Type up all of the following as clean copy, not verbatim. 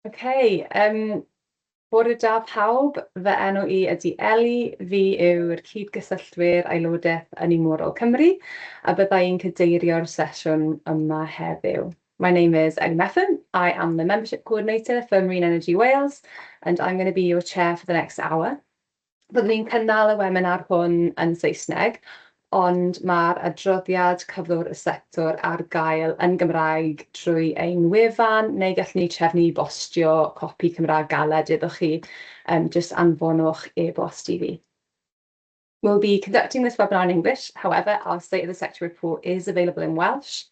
Okay, bore da pawb, fy enw I ydy Eli, fi yw'r cydgysylltwyr aelodaeth yn Unigol Cymru, a bydda i'n cadeirio'r sesiwn yma heddiw. My name is Ellie Methven. I am the Membership Coordinator for Marine Energy Wales, and I'm going to be your chair for the next hour. Byddwn ni'n cynnal y webinar hwn yn Saesneg, ond mae'r adroddiad cyflwr y sector ar gael yn Gymraeg trwy ein wefan, neu gallwn ni trefnu bostio copi Cymraeg galed iddo chi, just anfonwch e-bost i fi. We'll be conducting this webinar in English. However, our State of the Sector report is available in Welsh,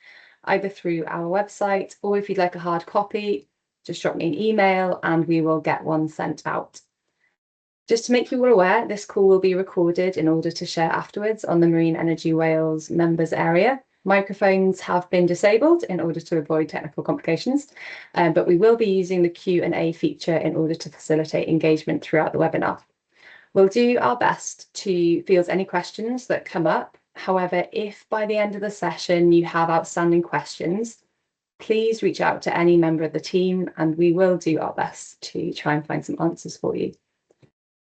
either through our website, or if you'd like a hard copy, just drop me an email and we will get one sent out. Just to make you all aware, this call will be recorded in order to share afterwards on the Marine Energy Wales members area. Microphones have been disabled in order to avoid technical complications, but we will be using the Q&A feature in order to facilitate engagement throughout the webinar. We'll do our best to field any questions that come up. However, if by the end of the session you have outstanding questions, please reach out to any member of the team and we will do our best to try and find some answers for you.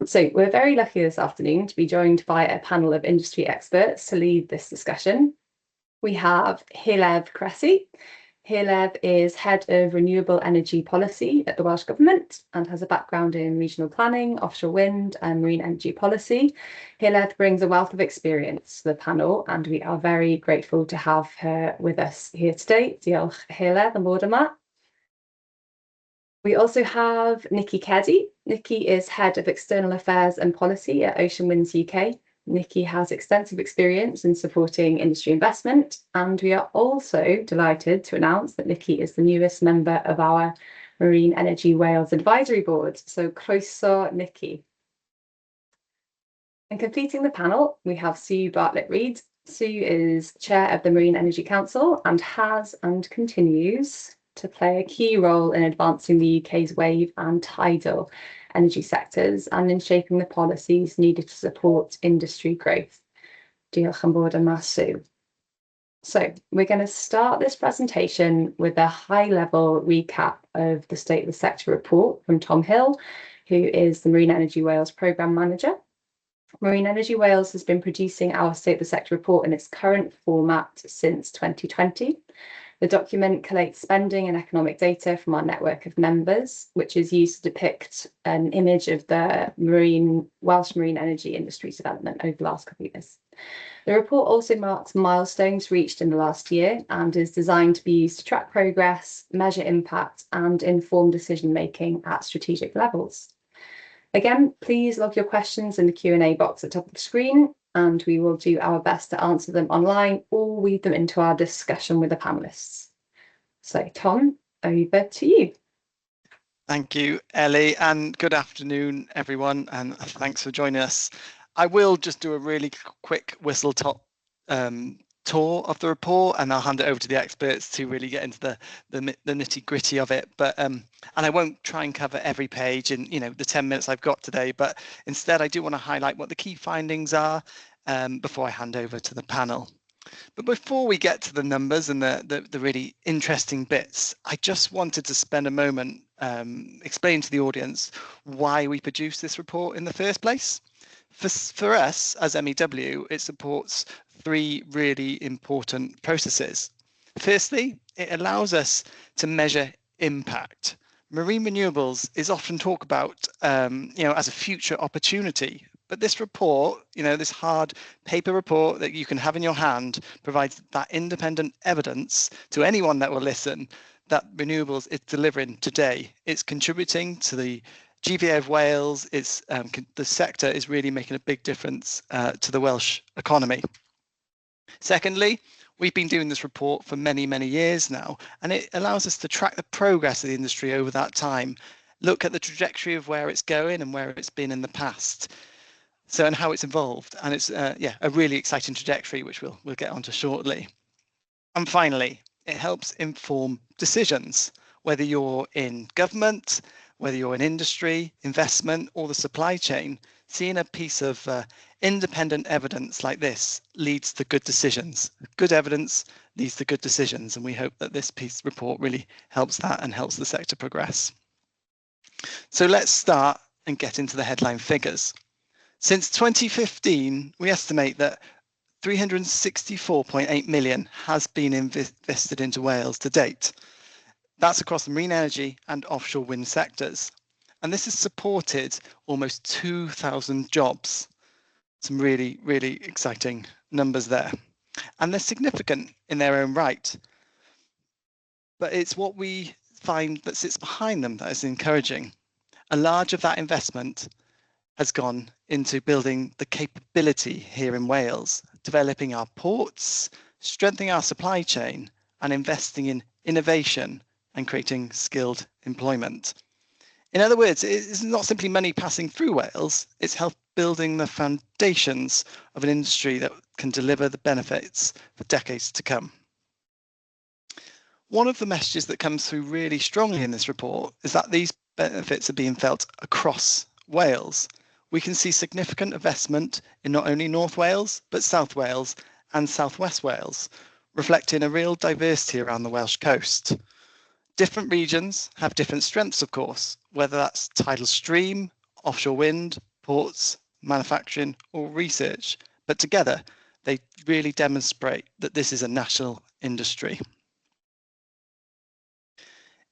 So we're very lucky this afternoon to be joined by a panel of industry experts to lead this discussion. We have Heledd Cressey. Heledd is Head of Renewable Energy Policy at the Welsh Government and has a background in regional planning, offshore wind and marine energy policy. Heledd brings a wealth of experience to the panel and we are very grateful to have her with us here today. Diolch Heledd am fod yma. We also have Nikki Keddie. Nikki is Head of External Affairs and Policy at Ocean Winds UK. Nikki has extensive experience in supporting industry investment, and we are also delighted to announce that Nikki is the newest member of our Marine Energy Wales Advisory Board. So croeso, Nikki. And completing the panel, we have Sue Bartlett-Reid. Sue is Chair of the Marine Energy Council and has and continues to play a key role in advancing the UK's wave and tidal energy sectors and in shaping the policies needed to support industry growth. Diolch am fod yma, Sue. So we're going to start this presentation with a high-level recap of the State of the Sector report from Tom Hill, who is the Marine Energy Wales Programme Manager. Marine Energy Wales has been producing our State of the Sector report in its current format since 2020. The document collates spending and economic data from our network of members, which is used to depict an image of the Welsh marine energy industry development over the last couple of years. The report also marks milestones reached in the last year and is designed to be used to track progress, measure impact, and inform decision-making at strategic levels. Again, please log your questions in the Q&A box at the top of the screen, and we will do our best to answer them online or weave them into our discussion with the panelists. So, Tom, over to you. Thank you, Ellie, and good afternoon, everyone, and thanks for joining us. I will just do a really quick whistle-top tour of the report, and I'll hand it over to the experts to really get into the nitty-gritty of it. But and I won't try and cover every page in the 10 minutes I've got today, but instead I do want to highlight what the key findings are before I hand over to the panel. But before we get to the numbers and the really interesting bits, I just wanted to spend a moment explaining to the audience why we produced this report in the first place. For us as MEW, it supports three really important processes. Firstly, it allows us to measure impact. Marine renewables is often talked about as a future opportunity, but this report, this hard paper report that you can have in your hand, provides that independent evidence to anyone that will listen that renewables is delivering today. It's contributing to the GVA of Wales. It's the sector is really making a big difference to the Welsh economy. Secondly, we've been doing this report for many, many years now, and it allows us to track the progress of the industry over that time, look at the trajectory of where it's going and where it's been in the past. So, and how it's evolved, and it's a really exciting trajectory, which we'll get onto shortly. And finally, it helps inform decisions, whether you're in government, whether you're in industry, investment, or the supply chain. Seeing a piece of independent evidence like this leads to good decisions. Good evidence leads to good decisions, and we hope that this report really helps that and helps the sector progress. So let's start and get into the headline figures. Since 2015, we estimate that 364.8 million has been invested into Wales to date. That's across the marine energy and offshore wind sectors. And this has supported almost 2,000 jobs. Some really, really exciting numbers there. And they're significant in their own right. But it's what we find that sits behind them that is encouraging. A large of that investment has gone into building the capability here in Wales, developing our ports, strengthening our supply chain, and investing in innovation and creating skilled employment. In other words, it's not simply money passing through Wales, it's help building the foundations of an industry that can deliver the benefits for decades to come. One of the messages that comes through really strongly in this report is that these benefits are being felt across Wales. We can see significant investment in not only North Wales, but South Wales and South West Wales, reflecting a real diversity around the Welsh coast. Different regions have different strengths, of course, whether that's tidal stream, offshore wind, ports, manufacturing, or research. But together, they really demonstrate that this is a national industry.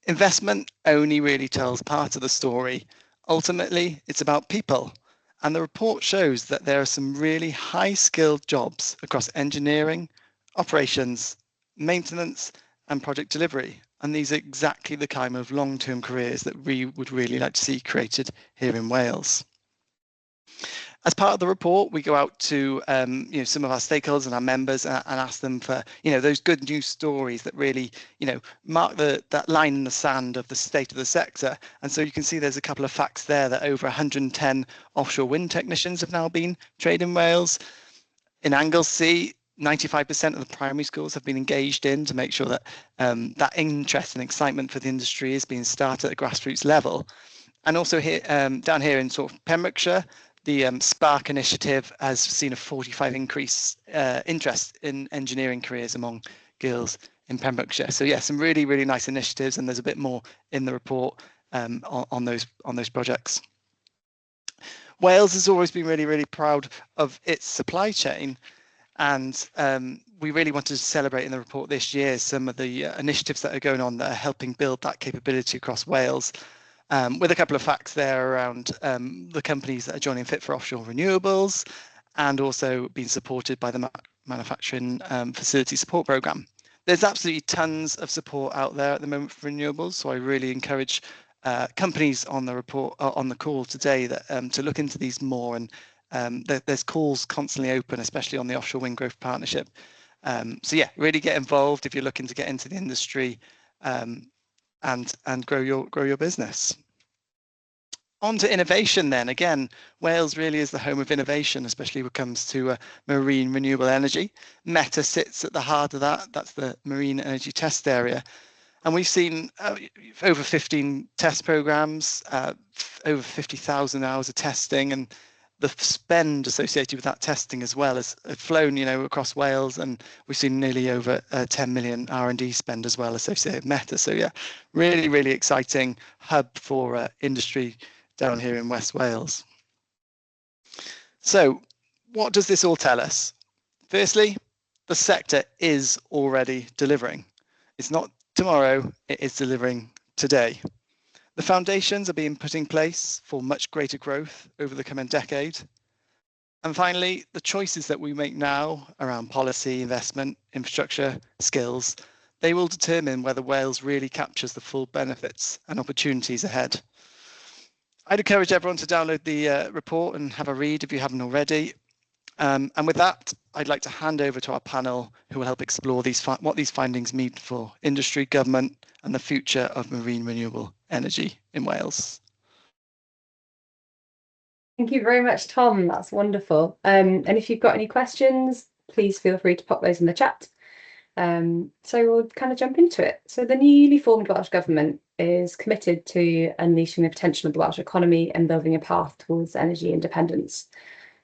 Investment only really tells part of the story. Ultimately, it's about people. And the report shows that there are some really high-skilled jobs across engineering, operations, maintenance, and project delivery. And these are exactly the kind of long-term careers that we would really like to see created here in Wales. As part of the report, we go out to some of our stakeholders and our members and ask them for those good news stories that really mark that line in the sand of the state of the sector. And so you can see there's a couple of facts there that over 110 offshore wind technicians have now been trained in Wales. In Anglesey, 95% of the primary schools have been engaged in to make sure that that interest and excitement for the industry is being started at a grassroots level. And also here, down here in sort of Pembrokeshire, the Spark initiative has seen a 45% increase interest in engineering careers among girls in Pembrokeshire. So yeah, some really, really nice initiatives, and there's a bit more in the report on those projects. Wales has always been really, really proud of its supply chain, and we really wanted to celebrate in the report this year some of the initiatives that are going on that are helping build that capability across Wales. With a couple of facts there around the companies that are joining Fit for Offshore Renewables and also being supported by the Manufacturing Facility Support Programme. There's absolutely tons of support out there at the moment for renewables, so I really encourage companies on the report on the call today that to look into these more, and there's calls constantly open, especially on the Offshore Wind Growth Partnership. So yeah, really get involved if you're looking to get into the industry and grow your business. On to innovation then. Again, Wales really is the home of innovation, especially when it comes to marine renewable energy. Meta sits at the heart of that. That's the marine energy test area. And we've seen over 15 test programs, over 50,000 hours of testing, and the spend associated with that testing as well has flown, across Wales, and we've seen nearly over 10 million R&D spend as well associated with Meta. So yeah, really, really exciting hub for industry down here in West Wales. So what does this all tell us? Firstly, the sector is already delivering. It's not tomorrow, it is delivering today. The foundations are being put in place for much greater growth over the coming decade. And finally, the choices that we make now around policy, investment, infrastructure, skills, they will determine whether Wales really captures the full benefits and opportunities ahead. I'd encourage everyone to download the report and have a read if you haven't already. And with that, I'd like to hand over to our panel who will help explore what these findings mean for industry, government, and the future of marine renewable energy in Wales. Thank you very much, Tom. That's wonderful. And if you've got any questions, please feel free to pop those in the chat. So we'll kind of jump into it. So the newly formed Welsh Government is committed to unleashing the potential of the Welsh economy and building a path towards energy independence.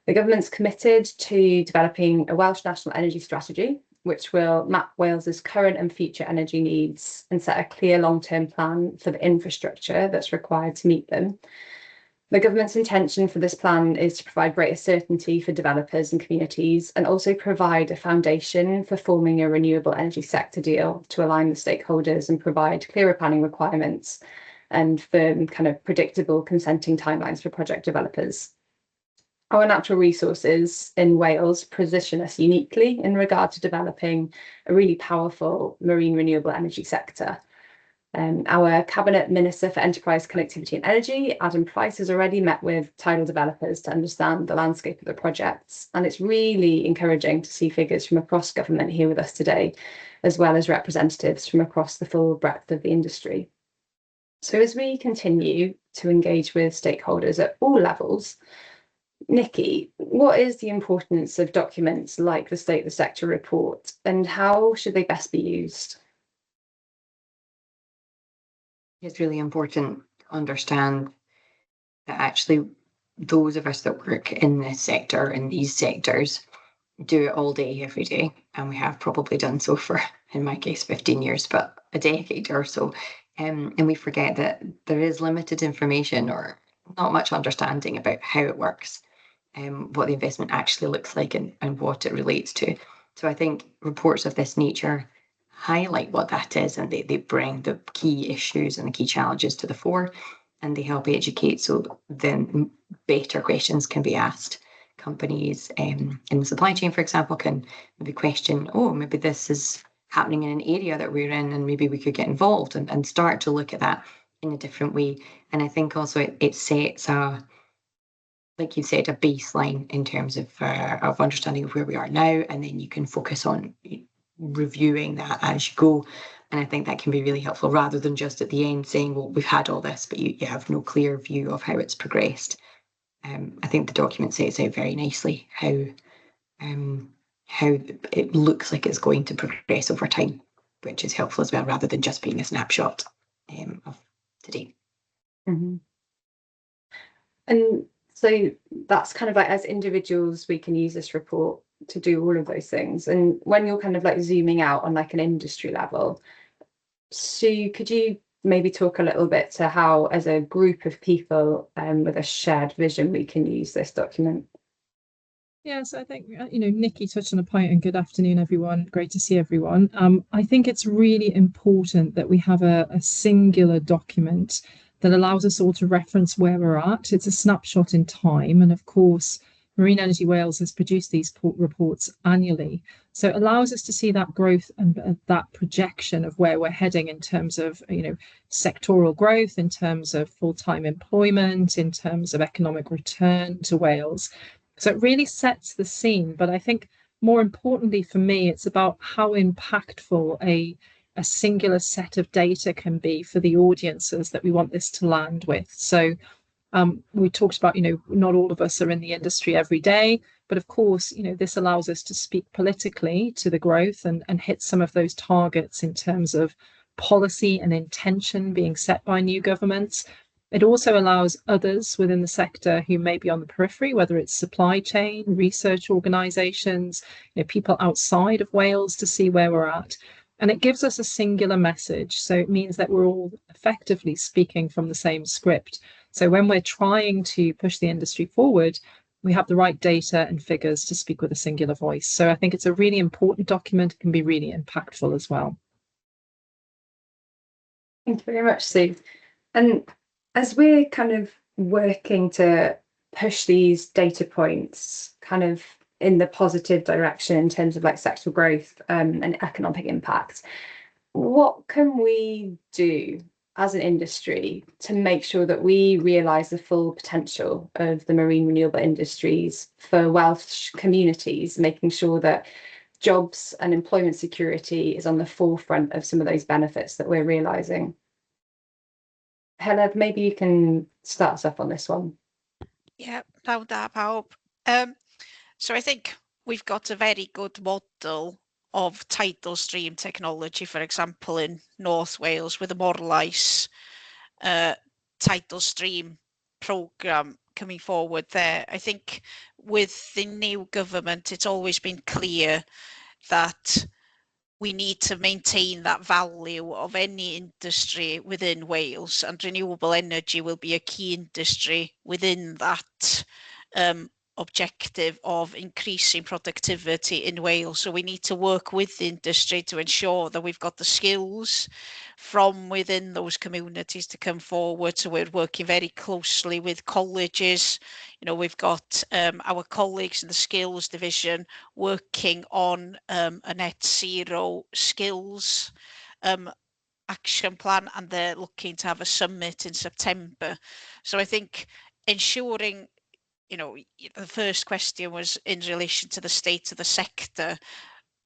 The government's committed to developing a Welsh national energy strategy which will map Wales's current and future energy needs and set a clear long-term plan for the infrastructure that's required to meet them. The government's intention for this plan is to provide greater certainty for developers and communities, and also provide a foundation for forming a renewable energy sector deal to align the stakeholders and provide clearer planning requirements and firm kind of predictable consenting timelines for project developers. Our natural resources in Wales position us uniquely in regard to developing a really powerful marine renewable energy sector. Our Cabinet Minister for Enterprise, Connectivity and Energy, Adam Price, has already met with tidal developers to understand the landscape of the projects. And it's really encouraging to see figures from across government here with us today, as well as representatives from across the full breadth of the industry. So as we continue to engage with stakeholders at all levels, Nikki, what is the importance of documents like the State of the Sector report, and how should they best be used? It's really important to understand that actually those of us that work in this sector, in these sectors, do it all day, every day. And we have probably done so for, in my case, 15 years, but a decade or so. And we forget that there is limited information or not much understanding about how it works, what the investment actually looks like and what it relates to. So I think reports of this nature highlight what that is, and they bring the key issues and the key challenges to the fore, and they help educate so then better questions can be asked. Companies in the supply chain, for example, can maybe question, oh, maybe this is happening in an area that we're in, and maybe we could get involved and start to look at that in a different way. And I think also it sets a, like you said, a baseline in terms of understanding of where we are now, and then you can focus on reviewing that as you go. And I think that can be really helpful, rather than just at the end saying, well, we've had all this, but you have no clear view of how it's progressed. I think the document sets out very nicely how it looks like it's going to progress over time, which is helpful as well, rather than just being a snapshot of today. Mm-hmm. And so that's kind of like, as individuals, we can use this report to do all of those things. And when you're kind of like zooming out on like an industry level, Sue, could you maybe talk a little bit to how, as a group of people with a shared vision, we can use this document? Yes, I think, Nikki touched on a point, and good afternoon, everyone. Great to see everyone. I think it's really important that we have a singular document that allows us all to reference where we're at. It's a snapshot in time. And of course, Marine Energy Wales has produced these reports annually. So it allows us to see that growth and that projection of where we're heading in terms of, sectoral growth, in terms of full-time employment, in terms of economic return to Wales. So it really sets the scene. But I think more importantly for me, it's about how impactful a singular set of data can be for the audiences that we want this to land with. So we talked about, not all of us are in the industry every day, but of course, this allows us to speak politically to the growth and hit some of those targets in terms of policy and intention being set by new governments. It also allows others within the sector who may be on the periphery, whether it's supply chain, research organisations, people outside of Wales, to see where we're at. And it gives us a singular message. So it means that we're all effectively speaking from the same script. So when we're trying to push the industry forward, we have the right data and figures to speak with a singular voice. So I think it's a really important document. It can be really impactful as well. Thank you very much, Sue. And as we're kind of working to push these data points kind of in the positive direction in terms of like sectoral growth and economic impact, what can we do as an industry to make sure that we realise the full potential of the marine renewable industries for Welsh communities, making sure that jobs and employment security is on the forefront of some of those benefits that we're realising? Heledd, maybe you can start us off on this one. Yeah, pnawn da pawb. So I think we've got a very good model of tidal stream technology, for example, in North Wales with the Morlais tidal stream programme coming forward there. I think with the new government, it's always been clear that we need to maintain that value of any industry within Wales, and renewable energy will be a key industry within that objective of increasing productivity in Wales. So we need to work with the industry to ensure that we've got the skills from within those communities to come forward. So we're working very closely with colleges. You know, we've got our colleagues in the skills division working on a net zero skills action plan, and they're looking to have a summit in September. So I think ensuring, you know, the first question was in relation to the state of the sector.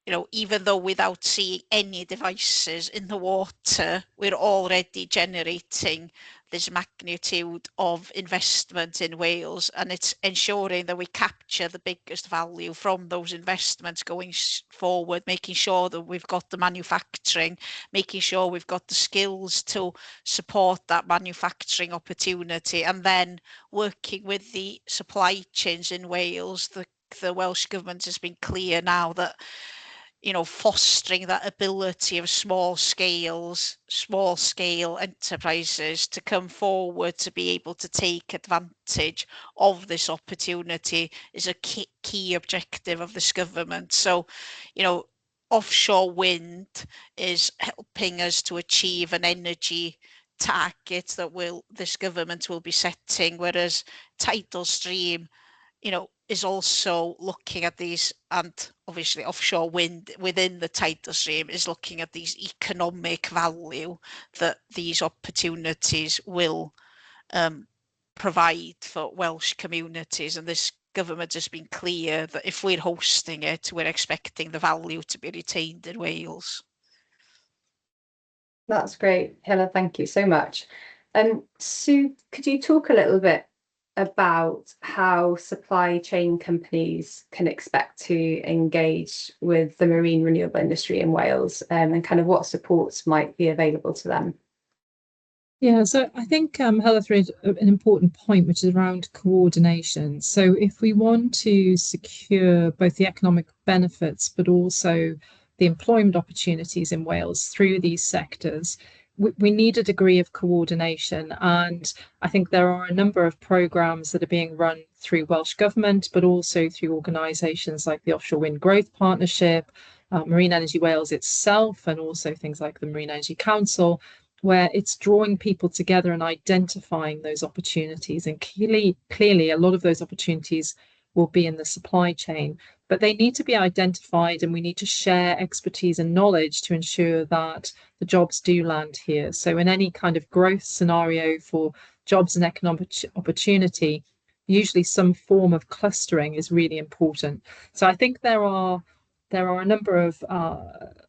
You know, even though without seeing any devices in the water, we're already generating this magnitude of investment in Wales, and it's ensuring that we capture the biggest value from those investments going forward, making sure that we've got the manufacturing, making sure we've got the skills to support that manufacturing opportunity, and then working with the supply chains in Wales. The Welsh Government has been clear now that, you know, fostering that ability of small scale enterprises to come forward to be able to take advantage of this opportunity is a key objective of this government. So, you know, offshore wind is helping us to achieve an energy target that this government will be setting, whereas tidal stream, you know, is also looking at these, and obviously offshore wind within the tidal stream is looking at these economic value that these opportunities will provide for Welsh communities. And this government has been clear that if we're hosting it, we're expecting the value to be retained in Wales. That's great, Heledd, thank you so much. Sue, could you talk a little bit about how supply chain companies can expect to engage with the marine renewable industry in Wales, and kind of what supports might be available to them? Yeah, so I think Heledd raised an important point, which is around coordination. So if we want to secure both the economic benefits, but also the employment opportunities in Wales through these sectors, we need a degree of coordination. And I think there are a number of programmes that are being run through Welsh Government, but also through organisations like the Offshore Wind Growth Partnership, Marine Energy Wales itself, and also things like the Marine Energy Council, where it's drawing people together and identifying those opportunities. And clearly, a lot of those opportunities will be in the supply chain, but they need to be identified, and we need to share expertise and knowledge to ensure that the jobs do land here. So in any kind of growth scenario for jobs and economic opportunity, usually some form of clustering is really important. So I think there are a number of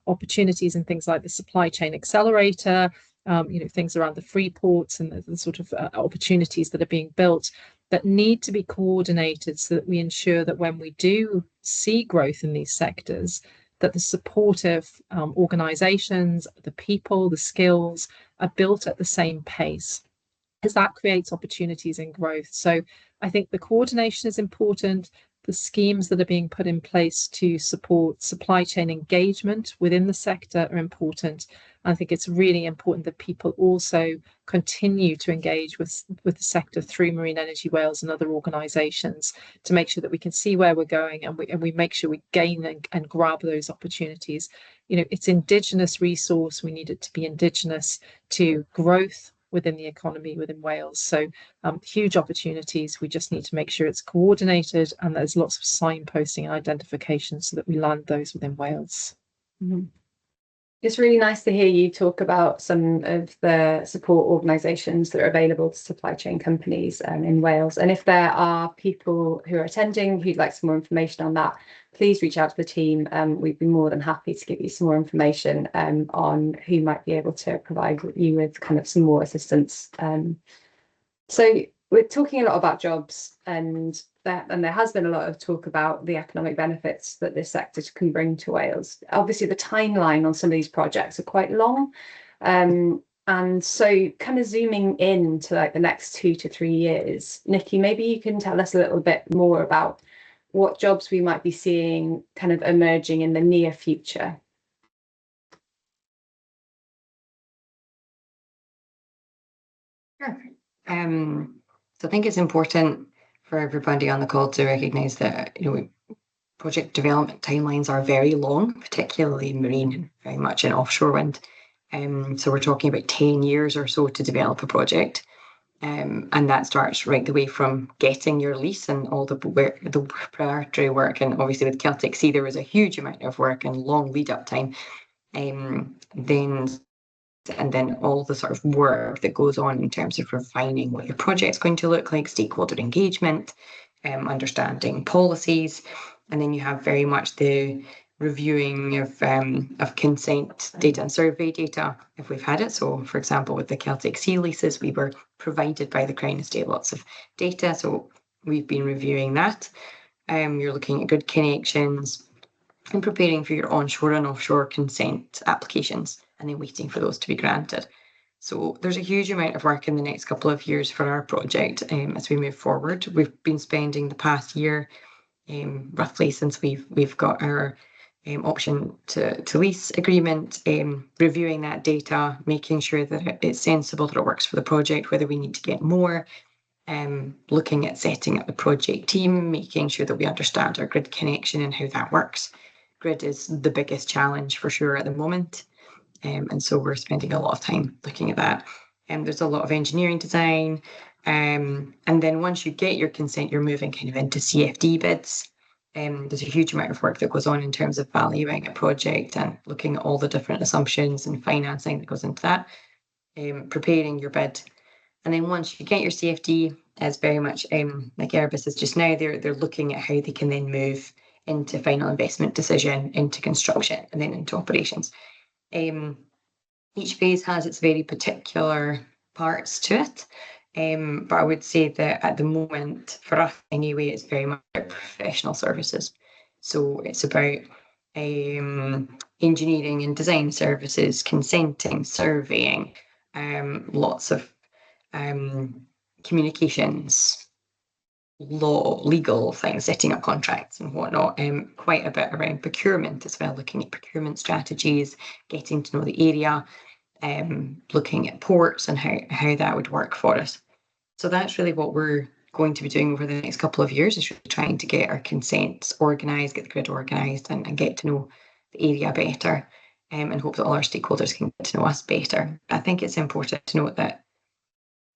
opportunities in things like the Supply Chain Accelerator, you know, things around the free ports and the sort of opportunities that are being built that need to be coordinated so that we ensure that when we do see growth in these sectors, that the supportive organisations, the people, the skills are built at the same pace, because that creates opportunities in growth. So I think the coordination is important. The schemes that are being put in place to support supply chain engagement within the sector are important. I think it's really important that people also continue to engage with the sector through Marine Energy Wales and other organisations to make sure that we can see where we're going, and we make sure we gain and grab those opportunities. You know, it's Indigenous resource. We need it to be Indigenous to growth within the economy within Wales. So huge opportunities. We just need to make sure it's coordinated and there's lots of signposting and identification so that we land those within Wales. Mm-hmm. It's really nice to hear you talk about some of the support organisations that are available to supply chain companies in Wales. And if there are people who are attending who'd like some more information on that, please reach out to the team. We'd be more than happy to give you some more information on who might be able to provide you with kind of some more assistance. So we're talking a lot about jobs, and there has been a lot of talk about the economic benefits that this sector can bring to Wales. Obviously, the timeline on some of these projects are quite long. And so kind of zooming in to like the next 2 to 3 years, Nikki, maybe you can tell us a little bit more about what jobs we might be seeing kind of emerging in the near future. Sure. So I think it's important for everybody on the call to recognise that project development timelines are very long, particularly in marine and very much in offshore wind. So we're talking about 10 years or so to develop a project. And that starts right the way from getting your lease and all the preparatory work. And obviously with Celtic Sea, there was a huge amount of work and long lead up time. Then all the sort of work that goes on in terms of refining what your project's going to look like, stakeholder engagement, understanding policies. And then you have very much the reviewing of consent data and survey data, if we've had it. So, for example, with the Celtic Sea leases, we were provided by the Crown Estate lots of data. So we've been reviewing that. You're looking at grid connections and preparing for your onshore and offshore consent applications, and then waiting for those to be granted. So there's a huge amount of work in the next couple of years for our project as we move forward. We've been spending the past year, roughly since we've got our option to lease agreement, reviewing that data, making sure that it's sensible, that it works for the project, whether we need to get more, looking at setting up the project team, making sure that we understand our grid connection and how that works. Grid is the biggest challenge for sure at the moment. And so we're spending a lot of time looking at that. There's a lot of engineering design. And then once you get your consent, you're moving kind of into CFD bids. There's a huge amount of work that goes on in terms of valuing a project and looking at all the different assumptions and financing that goes into that, preparing your bid. And then once you get your CFD, as very much like Airbus is just now, they're looking at how they can then move into final investment decision, into construction, and then into operations. Each phase has its very particular parts to it. But I would say that at the moment, for us anyway, it's very much about professional services. So it's about engineering and design services, consenting, surveying, lots of communications, law, legal things, setting up contracts and whatnot, quite a bit around procurement as well, looking at procurement strategies, getting to know the area, looking at ports and how that would work for us. So that's really what we're going to be doing over the next couple of years, is really trying to get our consents organised, get the grid organised, and get to know the area better, and hope that all our stakeholders can get to know us better. I think it's important to note that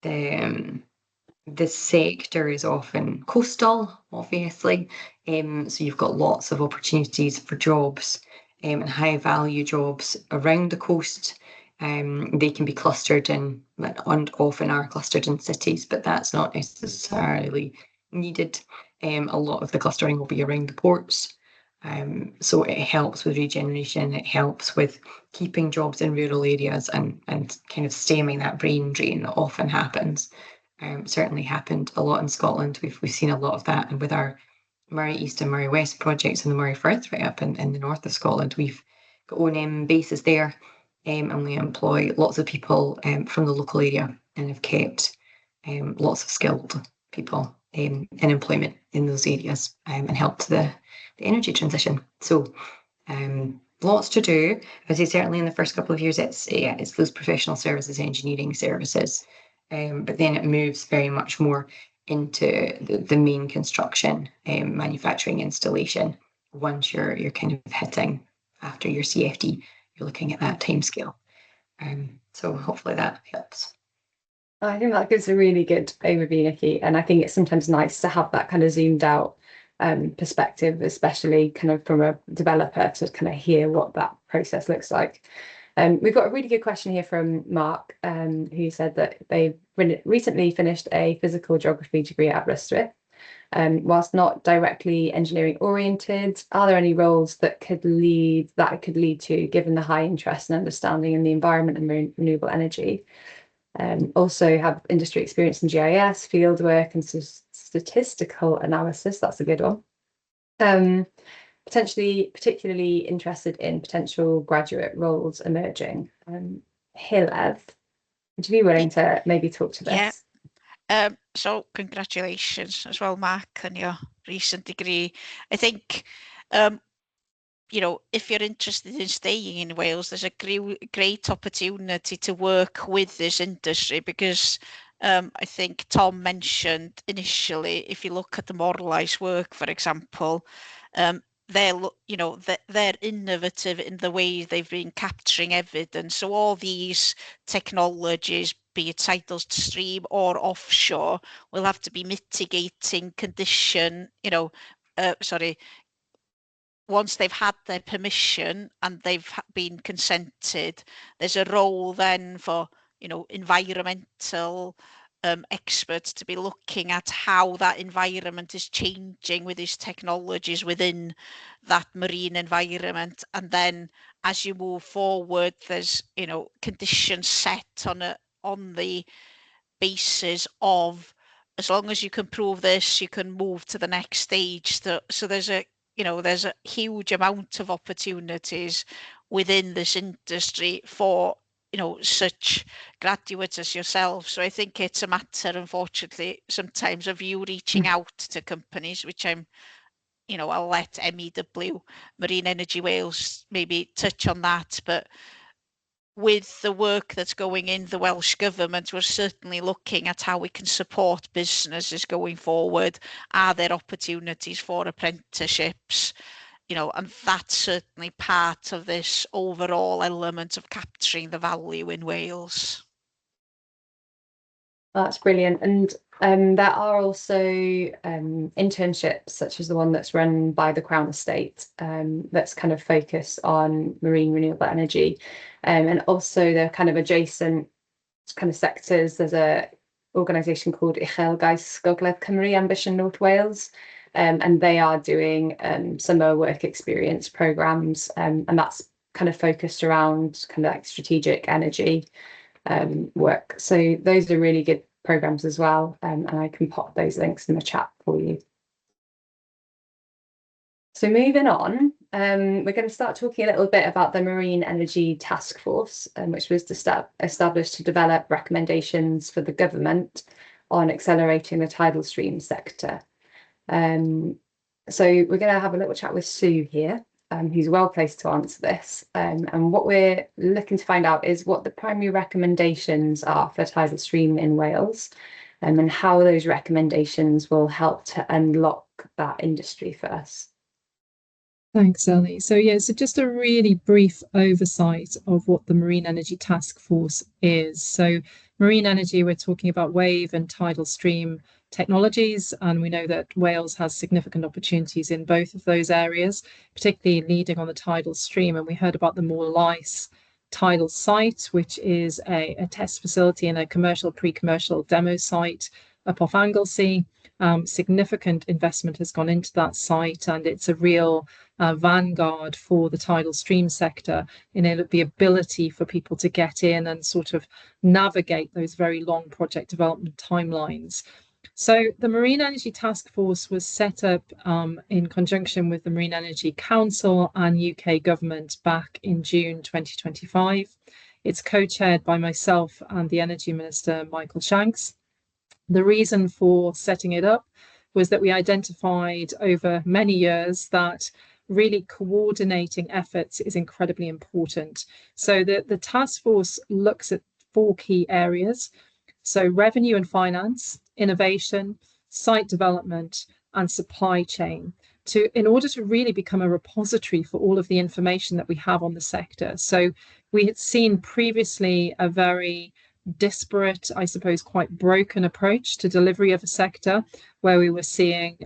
the sector is often coastal, obviously, so you've got lots of opportunities for jobs and high value jobs around the coast. They can be clustered in, and often are clustered in cities, but that's not necessarily needed. A lot of the clustering will be around the ports. So it helps with regeneration, it helps with keeping jobs in rural areas and kind of stemming that brain drain that often happens. Certainly happened a lot in Scotland. We've seen a lot of that, and with our Moray East and Moray West projects and the Moray Firth right up in the north of Scotland, we've got O&M bases there, and we employ lots of people from the local area, and have kept lots of skilled people in employment in those areas, and helped the energy transition. So lots to do. I say certainly in the first couple of years, it's those professional services, engineering services, but then it moves very much more into the main construction, manufacturing, installation. Once you're kind of hitting after your CFD, you're looking at that timescale. So hopefully that helps. I think that gives a really good overview, Nikki, and I think it's sometimes nice to have that kind of zoomed out perspective, especially kind of from a developer, to kind of hear what that process looks like. We've got a really good question here from Mark, who said that they recently finished a physical geography degree at Aberystwyth. Whilst not directly engineering oriented, are there any roles that could lead to, given the high interest and understanding in the environment and renewable energy? Also have industry experience in GIS, fieldwork, and statistical analysis. That's a good one. Potentially particularly interested in potential graduate roles emerging. Heledd, would you be willing to maybe talk to this? So congratulations as well, Mark, on your recent degree. I think, you know, if you're interested in staying in Wales, there's a great opportunity to work with this industry because I think Tom mentioned initially, if you look at the Morlais work, for example, they're innovative in the way they've been capturing evidence. So all these technologies, be it tidal stream or offshore, will have to be mitigating condition, once they've had their permission and they've been consented, there's a role then for, environmental experts to be looking at how that environment is changing with these technologies within that marine environment. And then as you move forward, there's, conditions set on the basis of, as long as you can prove this, you can move to the next stage. So there's a huge amount of opportunities within this industry for such graduates as yourself. So I think it's a matter, unfortunately, sometimes of you reaching out to companies, which I'll let MEW, Marine Energy Wales, maybe touch on that. But with the work that's going in the Welsh Government, we're certainly looking at how we can support businesses going forward. Are there opportunities for apprenticeships? And that's certainly part of this overall element of capturing the value in Wales. That's brilliant. And there are also internships, such as the one that's run by the Crown Estate, that's kind of focused on marine renewable energy. And also the kind of adjacent kind of sectors. There's a organisation called Heledd Gogledd Cymru, Ambition North Wales, and they are doing summer work experience programmes, and that's kind of focused around kind of like strategic energy work. So those are really good programs as well, and I can pop those links in the chat for you. So moving on, we're going to start talking a little bit about the Marine Energy Task Force, which was established to develop recommendations for the government on accelerating the tidal stream sector. So we're going to have a little chat with Sue here, who's well placed to answer this. And what we're looking to find out is what the primary recommendations are for tidal stream in Wales, and how those recommendations will help to unlock that industry for us. Thanks, Ellie. So just a really brief oversight of what the Marine Energy Task Force is. So marine energy, we're talking about wave and tidal stream technologies, and we know that Wales has significant opportunities in both of those areas, particularly leading on the tidal stream. And we heard about the Morlais tidal site, which is a test facility and a pre-commercial demo site up off Anglesey. Significant investment has gone into that site, and it's a real vanguard for the tidal stream sector in the ability for people to get in and sort of navigate those very long project development timelines. So the Marine Energy Task Force was set up in conjunction with the Marine Energy Council and UK government back in June 2025. It's co-chaired by myself and the Energy Minister, Michael Shanks. The reason for setting it up was that we identified over many years that really coordinating efforts is incredibly important. So the task force looks at 4 key areas. So revenue and finance, innovation, site development, and supply chain, in order to really become a repository for all of the information that we have on the sector. So we had seen previously a very disparate, I suppose, quite broken approach to delivery of a sector, where we were seeing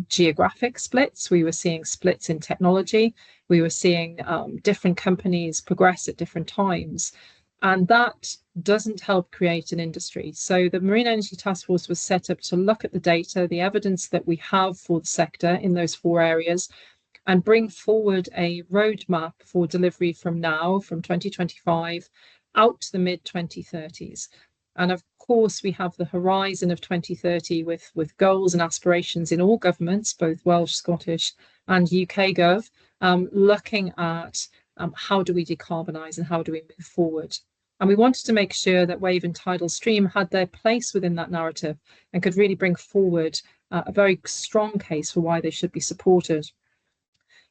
geographic splits, we were seeing splits in technology, we were seeing different companies progress at different times. And that doesn't help create an industry. So the Marine Energy Task Force was set up to look at the data, the evidence that we have for the sector in those 4 areas, and bring forward a roadmap for delivery from 2025, out to the mid-2030s. And of course, we have the horizon of 2030 with goals and aspirations in all governments, both Welsh, Scottish and UK Gov, looking at how do we decarbonise and how do we move forward. And we wanted to make sure that wave and tidal stream had their place within that narrative and could really bring forward a very strong case for why they should be supported.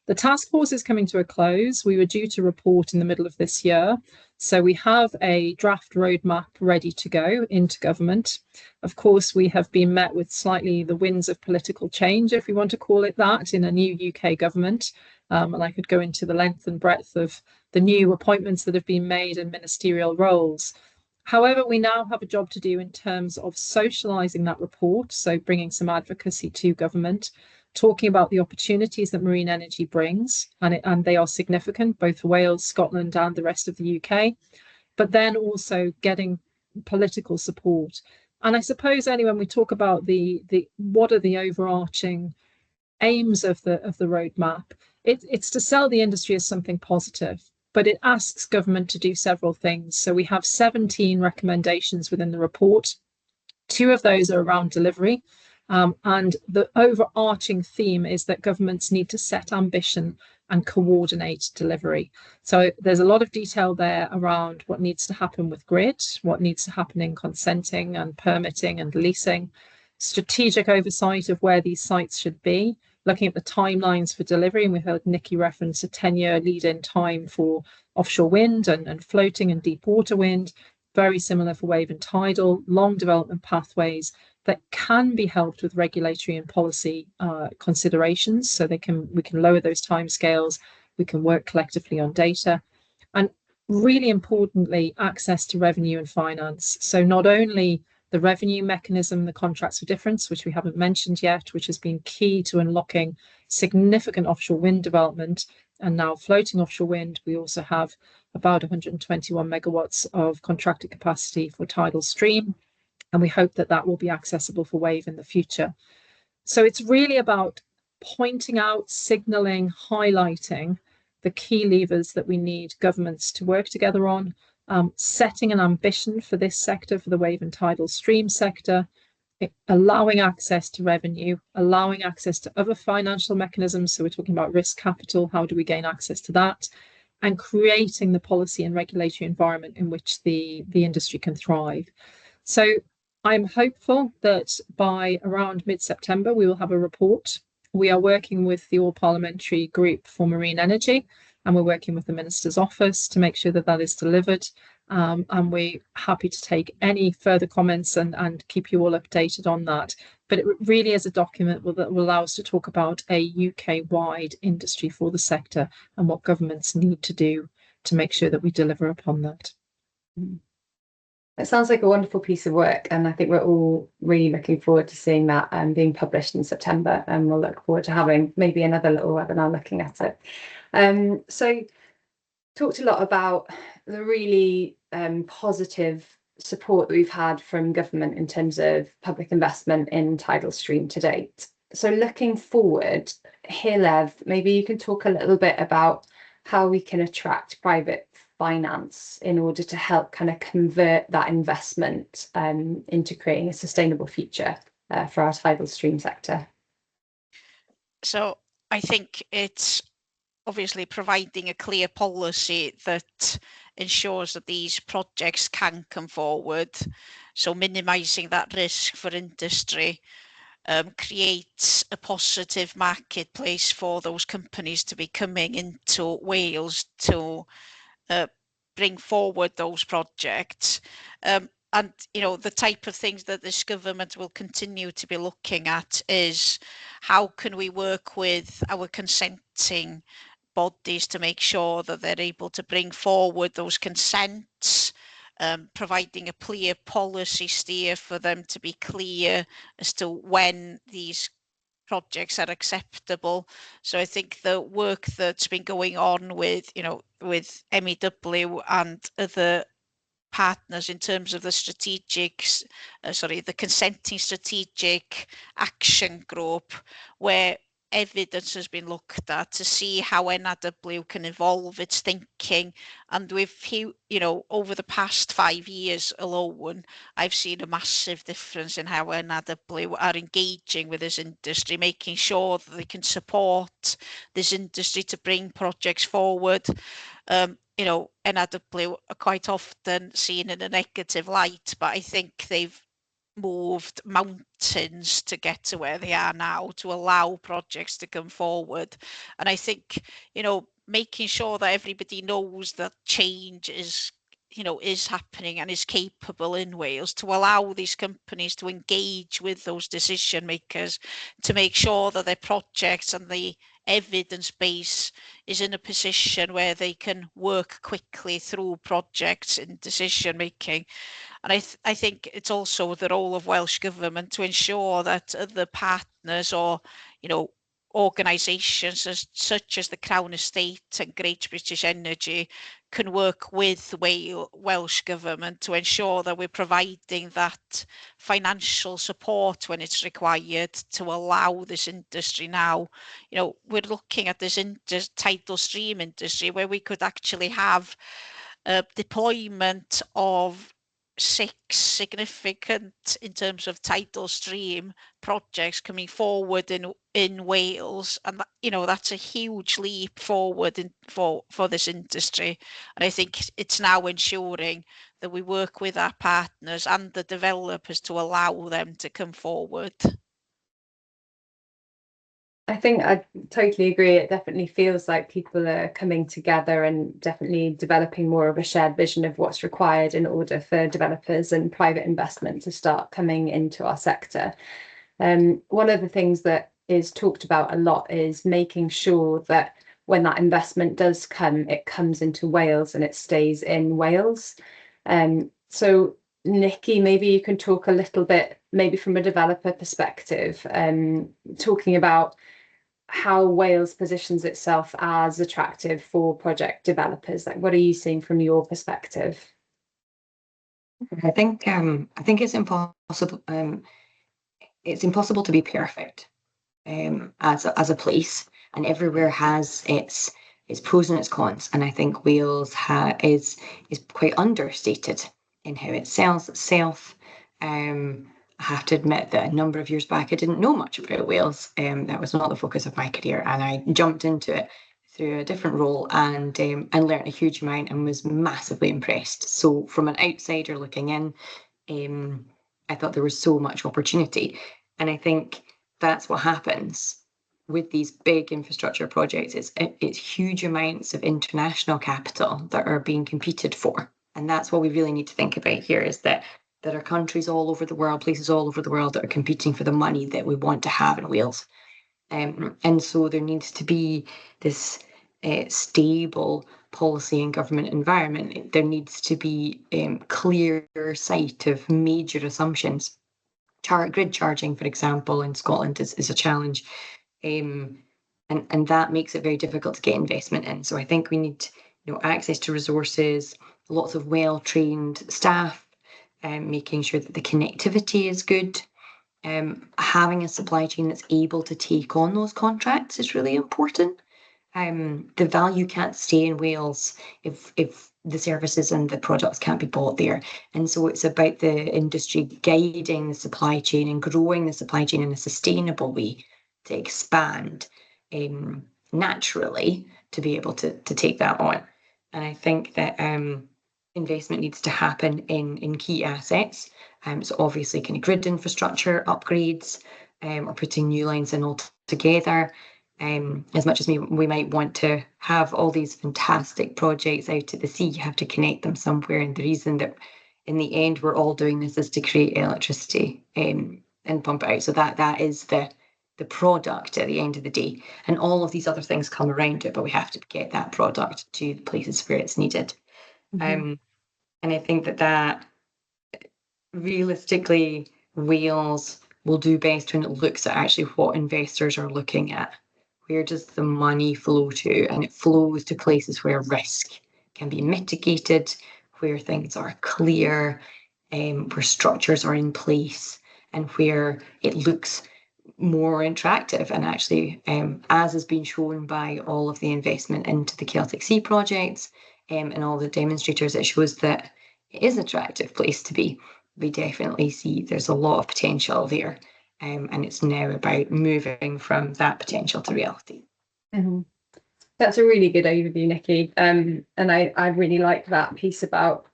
The task force is coming to a close. We were due to report in the middle of this year. So we have a draft roadmap ready to go into government. Of course, we have been met with slightly the winds of political change, if we want to call it that, in a new UK government. And I could go into the length and breadth of the new appointments that have been made in ministerial roles. However, we now have a job to do in terms of socialising that report, so bringing some advocacy to government, talking about the opportunities that marine energy brings, and they are significant, both for Wales, Scotland and the rest of the UK, but then also getting political support. And I suppose, Ellie, when we talk about the what are the overarching aims of the roadmap, it's to sell the industry as something positive, but it asks government to do several things. So we have 17 recommendations within the report. 2 of those are around delivery. And the overarching theme is that governments need to set ambition and coordinate delivery. So there's a lot of detail there around what needs to happen with grid, what needs to happen in consenting and permitting and leasing, strategic oversight of where these sites should be, looking at the timelines for delivery. And we heard Nikki reference a 10-year lead-in time for offshore wind and floating and deep water wind, very similar for wave and tidal, long development pathways that can be helped with regulatory and policy considerations. So we can lower those timescales, we can work collectively on data, and really importantly, access to revenue and finance. So not only the revenue mechanism, the contracts for difference, which we haven't mentioned yet, which has been key to unlocking significant offshore wind development and now floating offshore wind. We also have about 121 megawatts of contracted capacity for tidal stream, and we hope that that will be accessible for wave in the future. So it's really about pointing out, signalling, highlighting the key levers that we need governments to work together on, setting an ambition for this sector, for the wave and tidal stream sector, allowing access to revenue, allowing access to other financial mechanisms. So we're talking about risk capital, how do we gain access to that, and creating the policy and regulatory environment in which the industry can thrive. So I'm hopeful that by around mid-September, we will have a report. We are working with the All-Parliamentary Group for Marine Energy, and we're working with the Minister's Office to make sure that that is delivered. And we're happy to take any further comments and keep you all updated on that. But it really is a document that will allow us to talk about a UK-wide industry for the sector and what governments need to do to make sure that we deliver upon that. It sounds like a wonderful piece of work, and I think we're all really looking forward to seeing that being published in September, and we'll look forward to having maybe another little webinar looking at it. So talked a lot about the really positive support that we've had from government in terms of public investment in tidal stream to date. So looking forward, Heledd, maybe you can talk a little bit about how we can attract private finance in order to help kind of convert that investment into creating a sustainable future for our tidal stream sector. So I think it's obviously providing a clear policy that ensures that these projects can come forward. So minimising that risk for industry creates a positive marketplace for those companies to be coming into Wales to bring forward those projects. And the type of things that this government will continue to be looking at is how can we work with our consenting bodies to make sure that they're able to bring forward those consents, providing a clear policy steer for them to be clear as to when these projects are acceptable. So I think the work that's been going on with MEW and other partners in terms of the consenting strategic action group, where evidence has been looked at to see how NRW can evolve its thinking. And over the past 5 years alone, I've seen a massive difference in how NRW are engaging with this industry, making sure that they can support this industry to bring projects forward. inevitably are quite often seen in a negative light, but I think they've moved mountains to get to where they are now, to allow projects to come forward. And I think, making sure that everybody knows that change is happening and is capable in Wales, to allow these companies to engage with those decision makers, to make sure that their projects and the evidence base is in a position where they can work quickly through projects in decision making. And I think it's also the role of Welsh Government to ensure that other partners or, organisations such as the Crown Estate and Great British Energy can work with Welsh Government to ensure that we're providing that financial support when it's required to allow this industry now. We're looking at this tidal stream industry where we could actually have a deployment of 6 significant, in terms of tidal stream projects, coming forward in Wales, and that's a huge leap forward for this industry. And I think it's now ensuring that we work with our partners and the developers to allow them to come forward. I think I totally agree. It definitely feels like people are coming together and definitely developing more of a shared vision of what's required in order for developers and private investment to start coming into our sector. One of the things that is talked about a lot is making sure that when that investment does come, it comes into Wales and it stays in Wales. So Nikki, maybe you can talk a little bit, maybe from a developer perspective, talking about how Wales positions itself as attractive for project developers. Like, what are you seeing from your perspective? I think it's impossible. It's impossible to be perfect as a place, and everywhere has its pros and its cons. And I think Wales is quite understated in how it sells itself. I have to admit that a number of years back, I didn't know much about Wales. That was not the focus of my career, and I jumped into it through a different role and learned a huge amount and was massively impressed. So from an outsider looking in, I thought there was so much opportunity. And I think that's what happens with these big infrastructure projects. It's huge amounts of international capital that are being competed for. And that's what we really need to think about here, is that there are countries all over the world, places all over the world that are competing for the money that we want to have in Wales. And so there needs to be this stable policy and government environment. There needs to be clear sight of major assumptions. Grid charging, for example, in Scotland is a challenge. And that makes it very difficult to get investment in. So I think we need access to resources, lots of well-trained staff, making sure that the connectivity is good. Having a supply chain that's able to take on those contracts is really important. The value can't stay in Wales if the services and the products can't be bought there. And so it's about the industry guiding the supply chain and growing the supply chain in a sustainable way to expand naturally to be able to take that on. And I think that investment needs to happen in key assets. So obviously kind of grid infrastructure upgrades, or putting new lines in altogether. As much as we might want to have all these fantastic projects out at the sea, you have to connect them somewhere. And the reason that in the end we're all doing this is to create electricity and pump it out. So that is the product at the end of the day. And all of these other things come around it, but we have to get that product to the places where it's needed. Mm-hmm. And I think that realistically, Wales will do best when it looks at actually what investors are looking at. Where does the money flow to? And it flows to places where risk can be mitigated, where things are clear, where structures are in place, and where it looks more attractive. And actually, as has been shown by all of the investment into the Celtic Sea projects and all the demonstrators, it shows that it is an attractive place to be. We definitely see there's a lot of potential there. And it's now about moving from that potential to reality. Mm-hmm. That's a really good overview, Nikki. And I really like that piece about